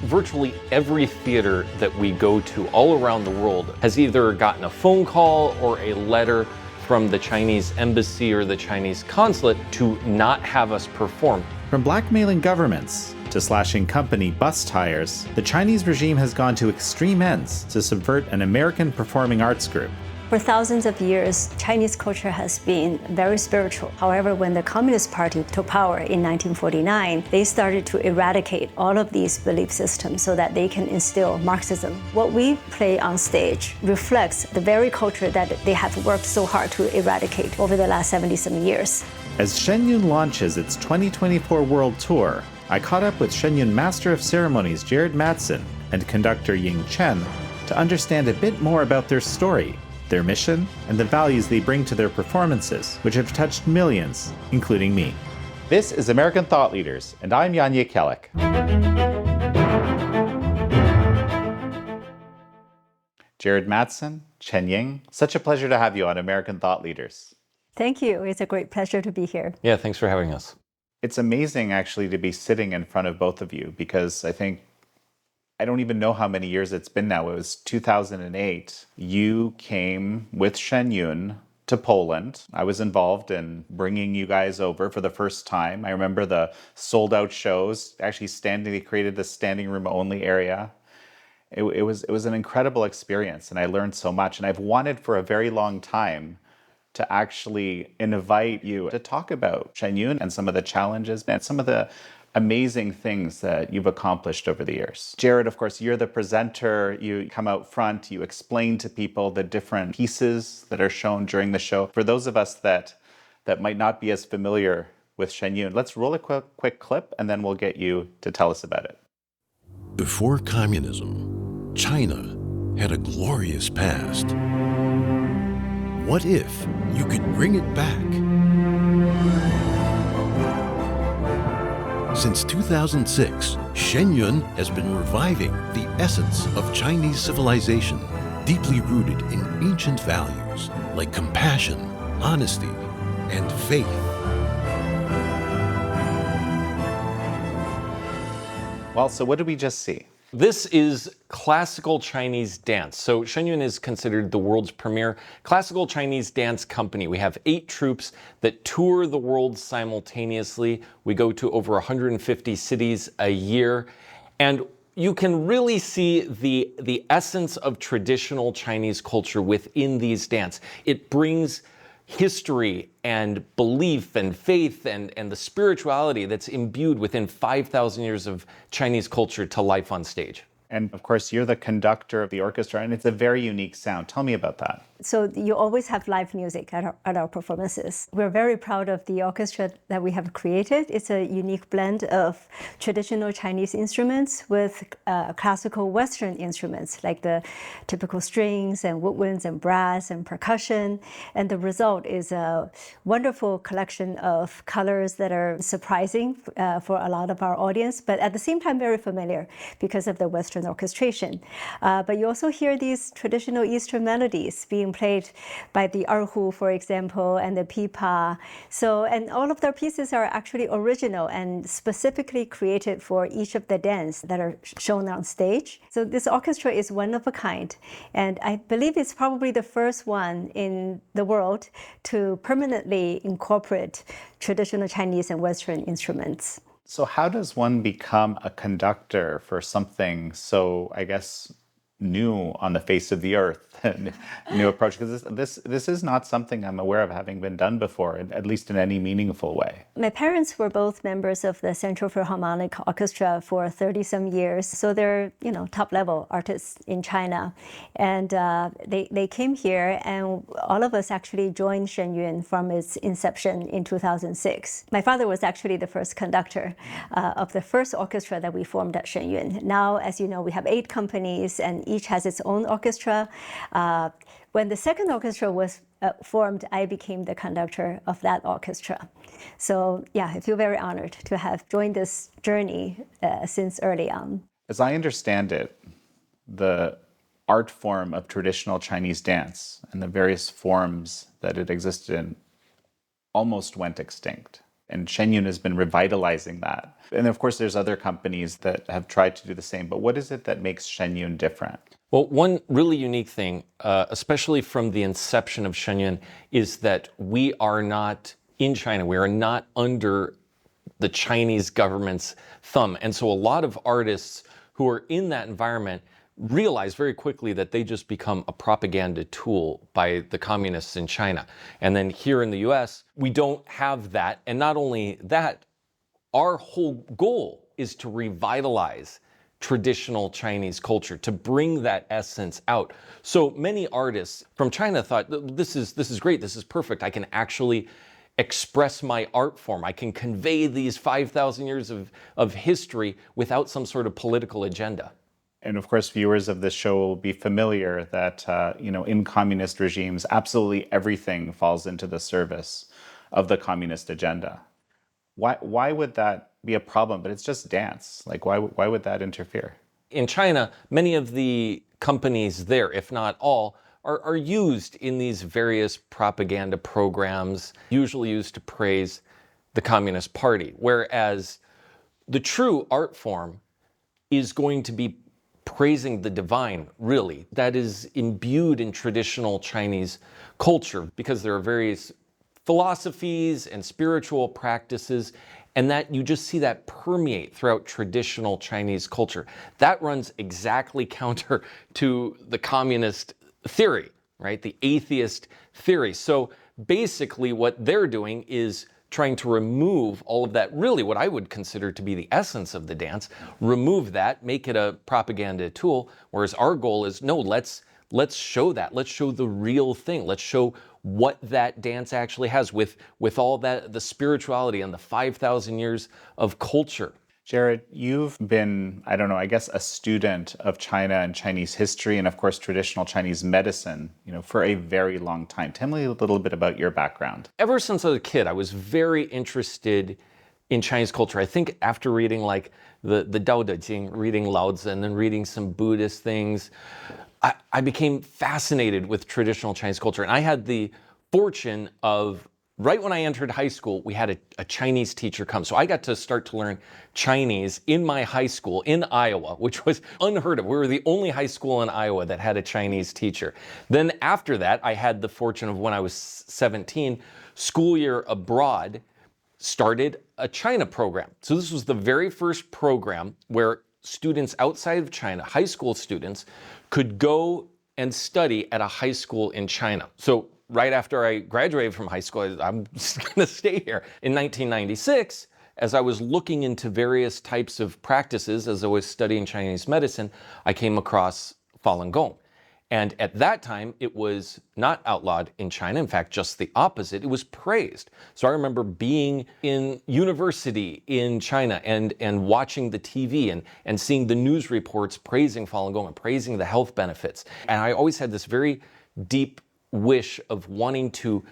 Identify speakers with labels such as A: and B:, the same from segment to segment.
A: Virtually every theater that we go to all around the world has either gotten a phone call or a letter from the Chinese embassy or the Chinese consulate to not have us perform.
B: From blackmailing governments to slashing company bus tires, the Chinese regime has gone to extreme ends to subvert an American performing arts group.
C: For thousands of years, Chinese culture has been very spiritual. However, when the Communist Party took power in 1949, they started to eradicate all of these belief systems so that they can instill Marxism. What we play on stage reflects the very culture that they have worked so hard to eradicate over the last 70-some years.
B: As Shen Yun launches its 2024 world tour, I caught up with Shen Yun Master of Ceremonies Madsen and conductor Ying Chen to understand a bit more about their story, their mission, and the values they bring to their performances, which have touched millions, including me. This is American Thought Leaders, and I'm Yanya Kellick. Madsen, Chen Ying, such a pleasure to have you on American Thought Leaders.
C: Thank you. It's a great pleasure to be here.
A: Yeah, thanks for having us.
B: It's amazing, actually, to be sitting in front of both of you, because I don't even know how many years it's been now. It was 2008. You came with Shen Yun to Poland. I was involved in bringing you guys over for the first time. I remember the sold out shows, actually they created this standing room only area. It was an incredible experience, and I learned so much. And I've wanted for a very long time to actually invite you to talk about Shen Yun and some of the challenges and some of the amazing things that you've accomplished over the years. Jared, of course, you're the presenter. You come out front, you explain to people the different pieces that are shown during the show. For those of us that might not be as familiar with Shen Yun, let's roll a quick clip and then we'll get you to tell us about it.
D: Before communism, China had a glorious past. What if you could bring it back? Since 2006, Shen Yun has been reviving the essence of Chinese civilization, deeply rooted in ancient values like compassion, honesty, and faith.
B: Well, so what did we just see?
A: This is classical Chinese dance. So Shen Yun is considered the world's premier classical Chinese dance company. We have 8 troupes that tour the world simultaneously. We go to over 150 cities a year. And you can really see the essence of traditional Chinese culture within these dance. It brings history and belief and faith and the spirituality that's imbued within 5,000 years of Chinese culture to life on stage.
B: And of course, you're the conductor of the orchestra, and it's a very unique sound. Tell me about that.
C: So you always have live music at our performances. We're very proud of the orchestra that we have created. It's a unique blend of traditional Chinese instruments with classical Western instruments, like the typical strings and woodwinds and brass and percussion. And the result is a wonderful collection of colors that are surprising for a lot of our audience, but at the same time very familiar because of the Western orchestration. But you also hear these traditional Eastern melodies being played by the erhu, for example, and the pipa. And all of their pieces are actually original and specifically created for each of the dance that are shown on stage. So this orchestra is one of a kind, and I believe it's probably the first one in the world to permanently incorporate traditional Chinese and Western instruments.
B: So how does one become a conductor for something so, I guess, new on the face of the earth, new approach? Because this is not something I'm aware of having been done before, at least in any meaningful way.
C: My parents were both members of the Central Philharmonic Orchestra for 30-some years, so they're top-level artists in China, and they came here, and all of us actually joined Shen Yun from its inception in 2006. My father was actually the first conductor of the first orchestra that we formed at Shen Yun. Now, as you know, we have 8 companies, and each has its own orchestra. When the second orchestra was formed, I became the conductor of that orchestra. So yeah, I feel very honored to have joined this journey since early on.
B: As I understand it, the art form of traditional Chinese dance and the various forms that it existed in almost went extinct. And Shen Yun has been revitalizing that. And of course, there's other companies that have tried to do the same. But what is it that makes Shen Yun different?
A: Well, one really unique thing, especially from the inception of Shen Yun, is that we are not in China. We are not under the Chinese government's thumb. And so a lot of artists who are in that environment realize very quickly that they just become a propaganda tool by the communists in China. And then here in the US, we don't have that. And not only that, our whole goal is to revitalize traditional Chinese culture, to bring that essence out. So many artists from China thought, this is great, this is perfect. I can actually express my art form. I can convey these 5,000 years of history without some sort of political agenda.
B: And of course, viewers of this show will be familiar that, in communist regimes, absolutely everything falls into the service of the communist agenda. Why would that be a problem? But it's just dance. Like, why would that interfere?
A: In China, many of the companies there, if not all, are used in these various propaganda programs, usually used to praise the Communist Party. Whereas the true art form is going to be praising the divine, really. That is imbued in traditional Chinese culture because there are various philosophies and spiritual practices, and that you just see that permeate throughout traditional Chinese culture. That runs exactly counter to the communist theory, right? The atheist theory. So basically what they're doing is trying to remove all of that, really what I would consider to be the essence of the dance, remove that, make it a propaganda tool, whereas our goal is, no, let's show that. Let's show the real thing. Let's show what that dance actually has with all that, the spirituality and the 5,000 years of culture.
B: Jared, you've been, I guess a student of China and Chinese history and of course traditional Chinese medicine, for a very long time. Tell me a little bit about your background.
A: Ever since I was a kid, I was very interested in Chinese culture. I think after reading like the Tao Te Ching, reading Lao Tzu, and then reading some Buddhist things, I became fascinated with traditional Chinese culture. And I had the fortune of, right when I entered high school, we had a Chinese teacher come. So I got to start to learn Chinese in my high school in Iowa, which was unheard of. We were the only high school in Iowa that had a Chinese teacher. Then after that, I had the fortune of, when I was 17, school year abroad, started a China program. So this was the very first program where students outside of China, high school students, could go and study at a high school in China. So right after I graduated from high school, I'm just gonna stay here. In 1996, as I was looking into various types of practices, as I was studying Chinese medicine, I came across Falun Gong. And at that time, it was not outlawed in China. In fact, just the opposite. It was praised. So I remember being in university in China and watching the TV and seeing the news reports praising Falun Gong and praising the health benefits. And I always had this very deep wish of wanting to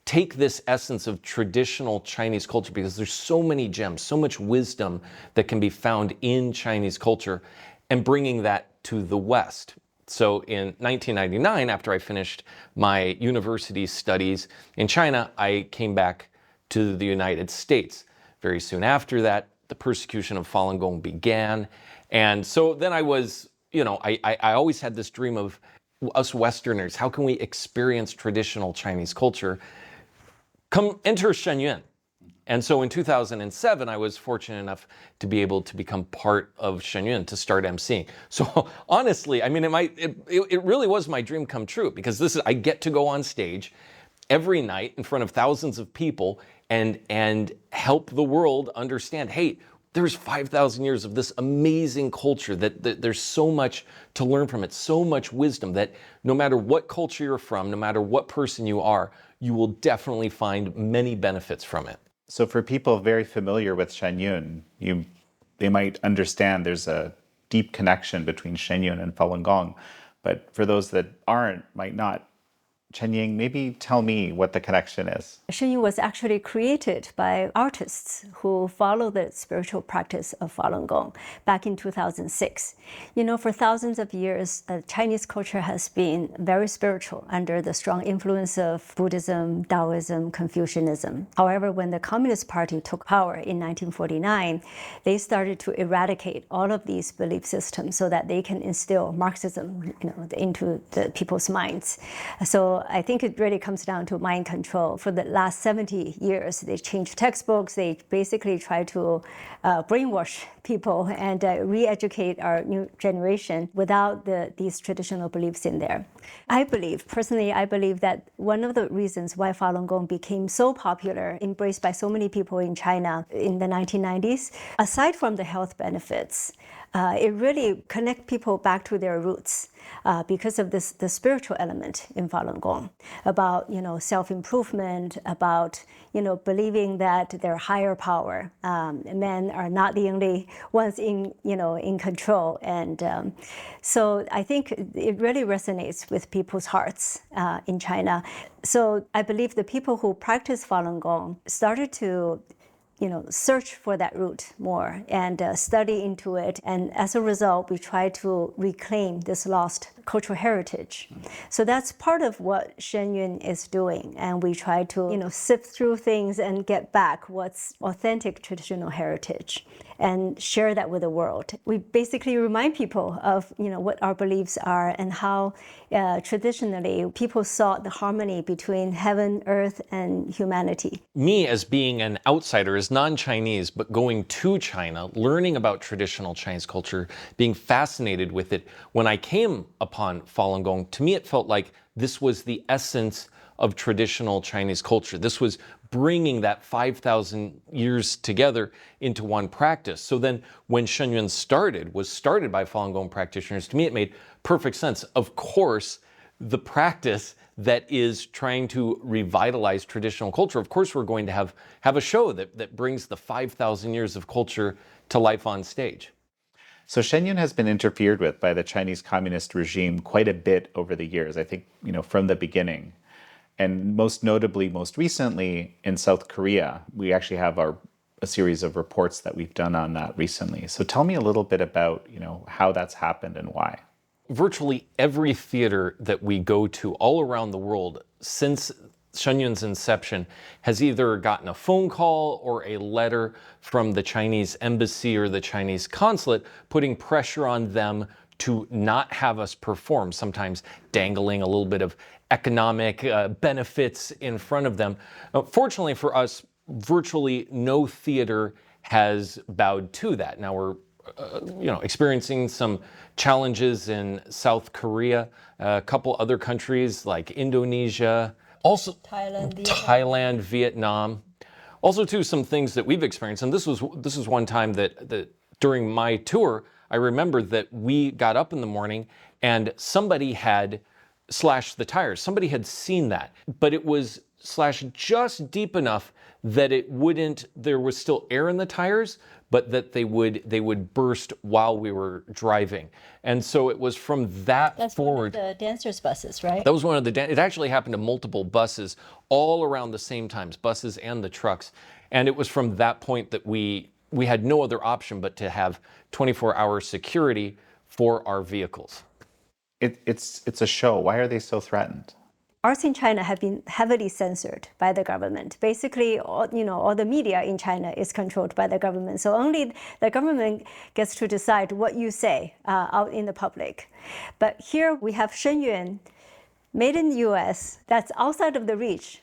A: take this essence of traditional Chinese culture, because there's so many gems, so much wisdom that can be found in Chinese culture, and bringing that to the West. So in 1999, after I finished my university studies in China, I came back to the United States. Very soon after that, the persecution of Falun Gong began. And so then I was, I always had this dream of us Westerners, how can we experience traditional Chinese culture? Enter Shen Yun. And so in 2007, I was fortunate enough to be able to become part of Shen Yun, to start emceeing. So honestly, I mean, it really was my dream come true, because I get to go on stage every night in front of thousands of people and help the world understand, hey, there's 5,000 years of this amazing culture that there's so much to learn from it, so much wisdom that no matter what culture you're from, no matter what person you are, you will definitely find many benefits from it.
B: So for people very familiar with Shen Yun, they might understand there's a deep connection between Shen Yun and Falun Gong. But for those that aren't, might not Chen Ying, maybe tell me what the connection is.
C: Shen Yun was actually created by artists who follow the spiritual practice of Falun Gong back in 2006. You know, for thousands of years, Chinese culture has been very spiritual under the strong influence of Buddhism, Taoism, Confucianism. However, when the Communist Party took power in 1949, they started to eradicate all of these belief systems so that they can instill Marxism, into the people's minds. So I think it really comes down to mind control. For the last 70 years, they changed textbooks. They basically try to brainwash people and re-educate our new generation without these traditional beliefs in there. Personally, I believe that one of the reasons why Falun Gong became so popular, embraced by so many people in China in the 1990s, aside from the health benefits, it really connects people back to their roots because of the spiritual element in Falun Gong, about self-improvement, about believing that they're higher power. Men are not the only ones in control, and so I think it really resonates with people's hearts in China. So I believe the people who practice Falun Gong started to search for that root more and study into it. And as a result, we try to reclaim this lost cultural heritage. So that's part of what Shen Yun is doing. And we try to, sift through things and get back what's authentic traditional heritage and share that with the world. We basically remind people of, what our beliefs are and how traditionally people sought the harmony between heaven, earth, and humanity.
A: Me, as being an outsider, as non-Chinese, but going to China, learning about traditional Chinese culture, being fascinated with it, when I came upon Falun Gong, to me it felt like this was the essence of traditional Chinese culture. This was bringing that 5,000 years together into one practice. So then when Shen Yun was started by Falun Gong practitioners, to me it made perfect sense. Of course, the practice that is trying to revitalize traditional culture, of course we're going to have a show that brings the 5,000 years of culture to life on stage.
B: So Shen Yun has been interfered with by the Chinese Communist regime quite a bit over the years, I think, from the beginning. And most notably, most recently, in South Korea, we actually have a series of reports that we've done on that recently. So tell me a little bit about, how that's happened and why.
A: Virtually every theater that we go to all around the world since Shen Yun's inception has either gotten a phone call or a letter from the Chinese embassy or the Chinese consulate putting pressure on them to not have us perform, sometimes dangling a little bit of economic benefits in front of them. Fortunately for us, virtually no theater has bowed to that. Now we're experiencing some challenges in South Korea, a couple other countries like Indonesia, also Thailand, Vietnam. Also too, some things that we've experienced, and this was one time that during my tour, I remember that we got up in the morning and somebody had slashed the tires. Somebody had seen that, but it was slashed just deep enough that there was still air in the tires, but that they would burst while we were driving. And so it was from that forward.
C: That's one of the dancers' buses, right?
A: That was one of it actually happened to multiple buses all around the same times, buses and the trucks. And it was from that point that we had no other option but to have 24-hour security for our vehicles.
B: It's a show. Why are they so threatened?
C: Arts in China have been heavily censored by the government. Basically, all the media in China is controlled by the government. So only the government gets to decide what you say out in the public. But here we have Shen Yun, made in the US, that's outside of the reach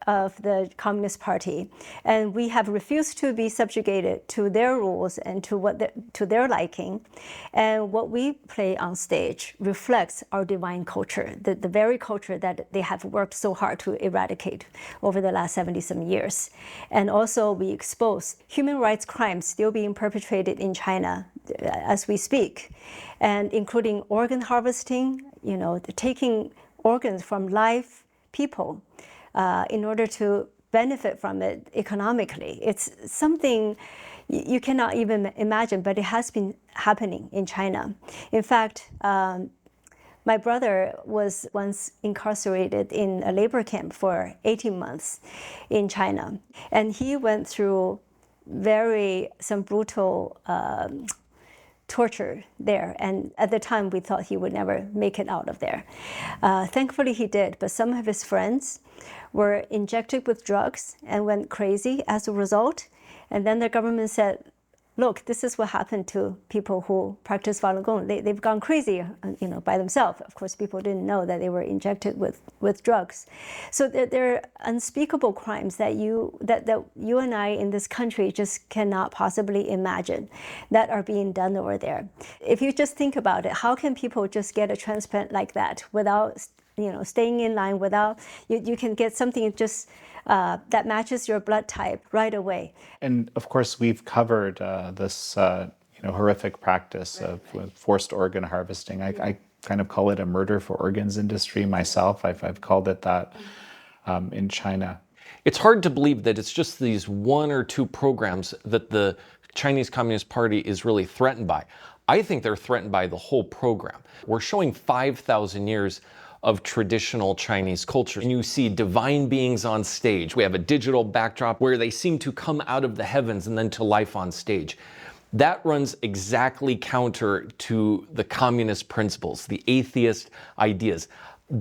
C: of the Communist Party, and we have refused to be subjugated to their rules and to their liking. And what we play on stage reflects our divine culture, the very culture that they have worked so hard to eradicate over the last 70-some years. And also we expose human rights crimes still being perpetrated in China as we speak, and including organ harvesting, taking organs from live people in order to benefit from it economically. It's something you cannot even imagine, but it has been happening in China. In fact, My brother was once incarcerated in a labor camp for 18 months in China, and he went through some brutal torture there. And at the time, we thought he would never make it out of there. Thankfully, he did, but some of his friends were injected with drugs and went crazy as a result. And then the government said, look, this is what happened to people who practice Falun Gong. They've gone crazy, by themselves. Of course, people didn't know that they were injected with drugs. So there are unspeakable crimes that you and I in this country just cannot possibly imagine that are being done over there. If you just think about it, how can people just get a transplant like that without, staying in line, without you can get something just that matches your blood type right away.
B: And of course, we've covered this horrific practice of forced organ harvesting. I kind of call it a murder for organs industry myself. I've called it that in China.
A: It's hard to believe that it's just these one or two programs that the Chinese Communist Party is really threatened by. I think they're threatened by the whole program. We're showing 5,000 years of traditional Chinese culture. And you see divine beings on stage. We have a digital backdrop where they seem to come out of the heavens and then to life on stage. That runs exactly counter to the communist principles, the atheist ideas.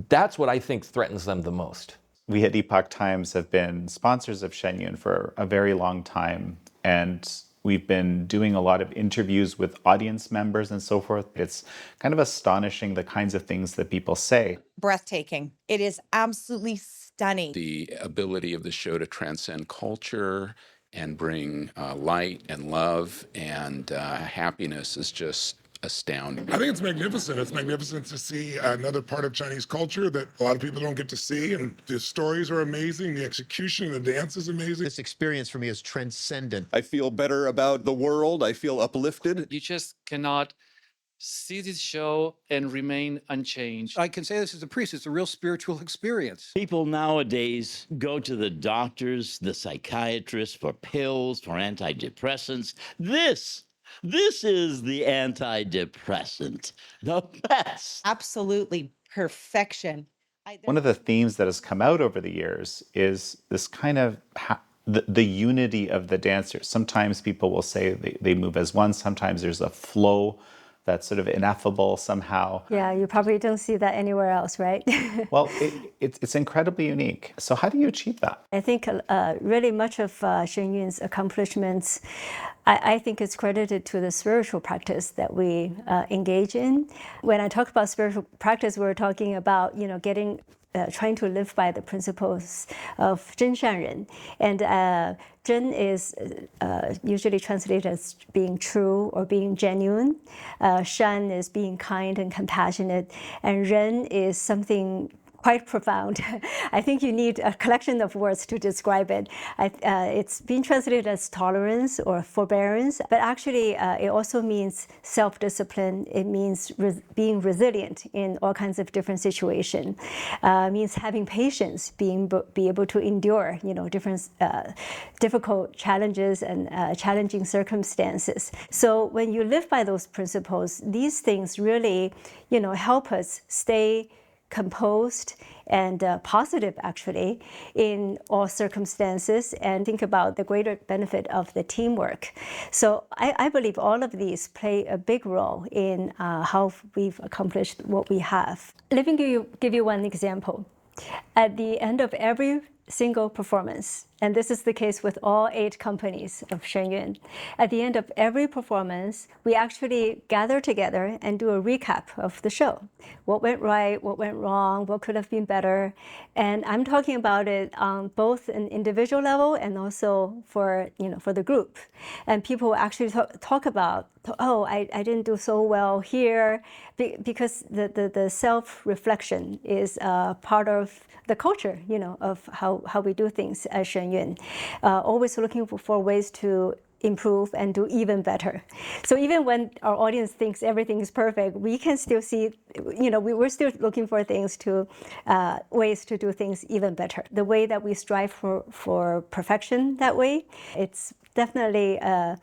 A: That's what I think threatens them the most.
B: We at Epoch Times have been sponsors of Shen Yun for a very long time, and we've been doing a lot of interviews with audience members and so forth. It's kind of astonishing the kinds of things that people say.
E: Breathtaking. It is absolutely stunning.
F: The ability of the show to transcend culture and bring light and love and happiness is just astounding.
G: I think it's magnificent. It's magnificent to see another part of Chinese culture that a lot of people don't get to see. And the stories are amazing. The execution and the dance is amazing.
H: This experience for me is transcendent.
I: I feel better about the world. I feel uplifted.
J: You just cannot see this show and remain unchanged.
K: I can say this as a priest, it's a real spiritual experience.
L: People nowadays go to the doctors, the psychiatrists for pills, for antidepressants. This is the antidepressant, the best.
E: Absolutely perfection.
B: One of the themes that has come out over the years is this kind of the unity of the dancers. Sometimes people will say they move as one. Sometimes there's a flow that's sort of ineffable somehow.
C: Yeah, you probably don't see that anywhere else, right?
B: Well, it's incredibly unique. So how do you achieve that?
C: I think really much of Shen Yun's accomplishments, I think it's credited to the spiritual practice that we engage in. When I talk about spiritual practice, we're talking about, trying to live by the principles of Zhen Shan Ren. And Zhen is usually translated as being true or being genuine. Shan is being kind and compassionate. And Ren is something quite profound. I think you need a collection of words to describe it. It's been translated as tolerance or forbearance, but actually it also means self-discipline. It means being resilient in all kinds of different situations. It means having patience, be able to endure, different difficult challenges and challenging circumstances. So when you live by those principles, these things really, help us stay composed and positive, actually, in all circumstances, and think about the greater benefit of the teamwork. So I believe all of these play a big role in how we've accomplished what we have. Let me give you one example. At the end of every single performance, and this is the case with all 8 companies of Shen Yun. At the end of every performance, we actually gather together and do a recap of the show. What went right, what went wrong, what could have been better. And I'm talking about it on both an individual level and also for the group. And people actually talk about, oh, I didn't do so well here, because the self-reflection is part of the culture, of how we do things at Shen Yun. Always looking for ways to improve and do even better. So even when our audience thinks everything is perfect, we can still see, we're still looking for things ways to do things even better. The way that we strive for perfection that way, it's definitely a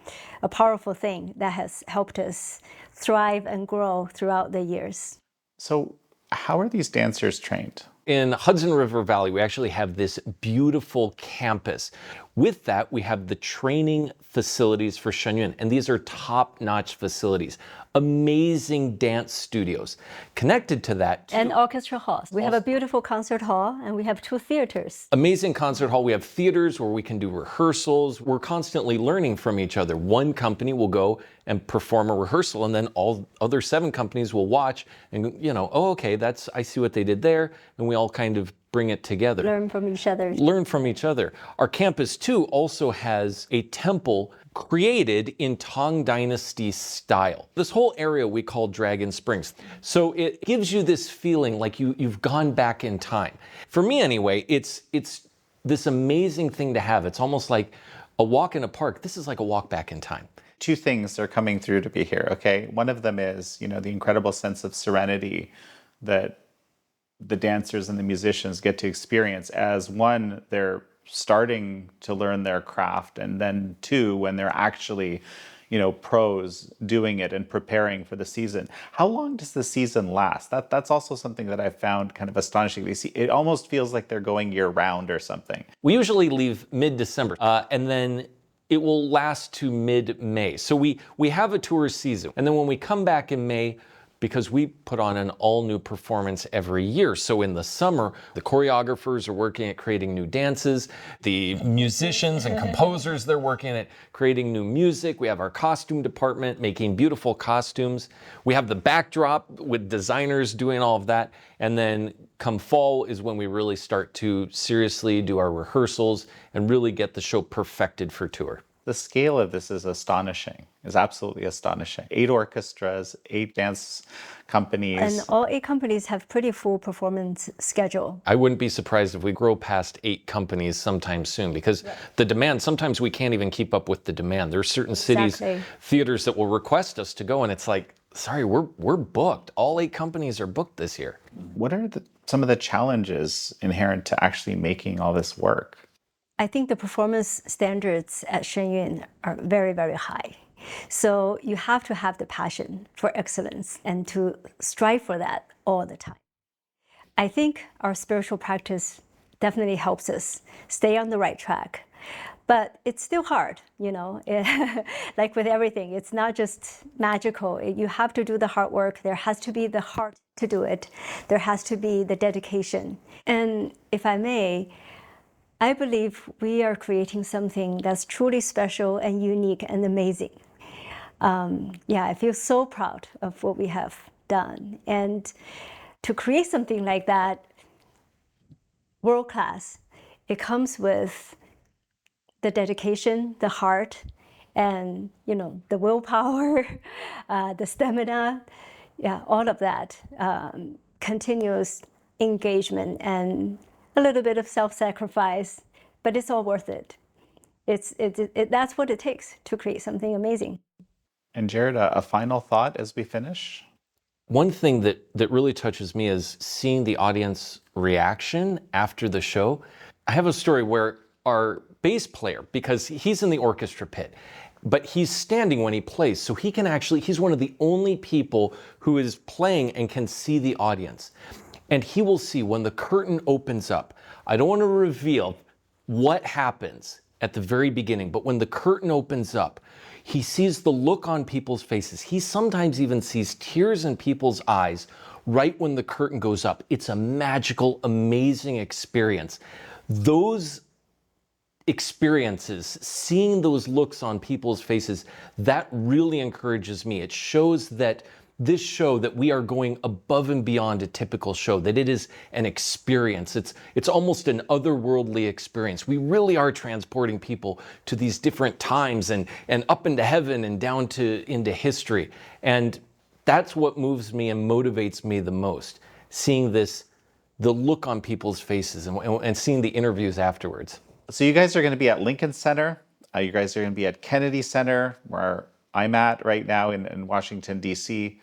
C: powerful thing that has helped us thrive and grow throughout the years.
B: So How are these dancers trained?
A: In Hudson River Valley, we actually have this beautiful campus. With that, we have the training facilities for Shen Yun, and these are top-notch facilities. Amazing dance studios. Connected to that,
C: and orchestra halls. We have a beautiful concert hall, and we have 2 theaters.
A: Amazing concert hall. We have theaters where we can do rehearsals. We're constantly learning from each other. One company will go and perform a rehearsal, and then all other 7 companies will watch and, oh, okay, I see what they did there, and we all kind of bring it together.
C: Learn from each other.
A: Learn from each other. Our campus, too, also has a temple created in Tang Dynasty style. This whole area we call Dragon Springs. So it gives you this feeling like you've gone back in time. For me anyway, it's this amazing thing to have. It's almost like a walk in a park. This is like a walk back in time.
B: 2 things are coming through to be here, okay? One of them is, the incredible sense of serenity that the dancers and the musicians get to experience as, one, they're starting to learn their craft, and then 2, when they're actually, pros doing it and preparing for the season. How long does the season last? That's also something that I found kind of astonishing. It almost feels like they're going year round or something.
A: We usually leave mid-December, and then it will last to mid-May. So we have a tour season, and then when we come back in May, because we put on an all-new performance every year. So in the summer, the choreographers are working at creating new dances. The musicians and composers, they're working at creating new music. We have our costume department making beautiful costumes. We have the backdrop with designers doing all of that. And then come fall is when we really start to seriously do our rehearsals and really get the show perfected for tour.
B: The scale of this is astonishing, is absolutely astonishing. 8 orchestras, 8 dance companies.
C: And all 8 companies have pretty full performance schedule.
A: I wouldn't be surprised if we grow past 8 companies sometime soon, because the demand, sometimes we can't even keep up with the demand. There are certain cities, theaters that will request us to go, and it's like, sorry, we're booked. All 8 companies are booked this year.
B: What are some of the challenges inherent to actually making all this work?
C: I think the performance standards at Shen Yun are very, very high. So you have to have the passion for excellence and to strive for that all the time. I think our spiritual practice definitely helps us stay on the right track. But it's still hard, like with everything. It's not just magical. You have to do the hard work. There has to be the heart to do it. There has to be the dedication. And if I may, I believe we are creating something that's truly special and unique and amazing. I feel so proud of what we have done. And to create something like that, world class, it comes with the dedication, the heart, and the willpower, the stamina, all of that, continuous engagement and a little bit of self-sacrifice, but it's all worth it. That's what it takes to create something amazing.
B: And Jared, a final thought as we finish?
A: One thing that really touches me is seeing the audience reaction after the show. I have a story where our bass player, because he's in the orchestra pit, but he's standing when he plays, so he's one of the only people who is playing and can see the audience. And he will see when the curtain opens up. I don't want to reveal what happens at the very beginning, but when the curtain opens up, he sees the look on people's faces. He sometimes even sees tears in people's eyes right when the curtain goes up. It's a magical, amazing experience. Those experiences, seeing those looks on people's faces, that really encourages me. It shows that this show, that we are going above and beyond a typical show, that it is an experience. It's almost an otherworldly experience. We really are transporting people to these different times and up into heaven and down into history. And that's what moves me and motivates me the most, seeing the look on people's faces and seeing the interviews afterwards.
B: So you guys are going to be at Lincoln Center. You guys are going to be at Kennedy Center, where I'm at right now in Washington, D.C.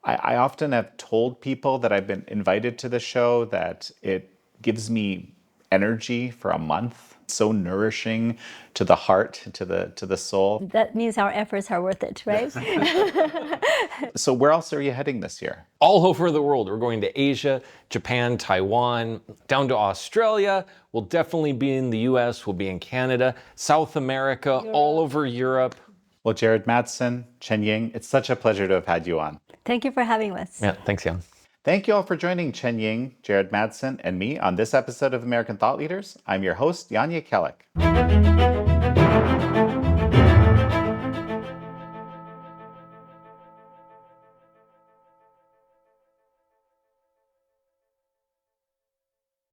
B: I often have told people that I've been invited to the show that it gives me energy for a month. so nourishing to the heart, to the soul.
C: That means our efforts are worth it, right?
B: So where else are you heading this year?
A: All over the world. We're going to Asia, Japan, Taiwan, down to Australia. We'll definitely be in the US, we'll be in Canada, South America, all over Europe.
B: Well, Jared Madsen, Chen Ying, it's such a pleasure to have had you on.
C: Thank you for having us.
A: Yeah, thanks, Jan.
B: Thank you all for joining Chen Ying, Jared Madsen, and me on this episode of American Thought Leaders. I'm your host, Jan Jekielek.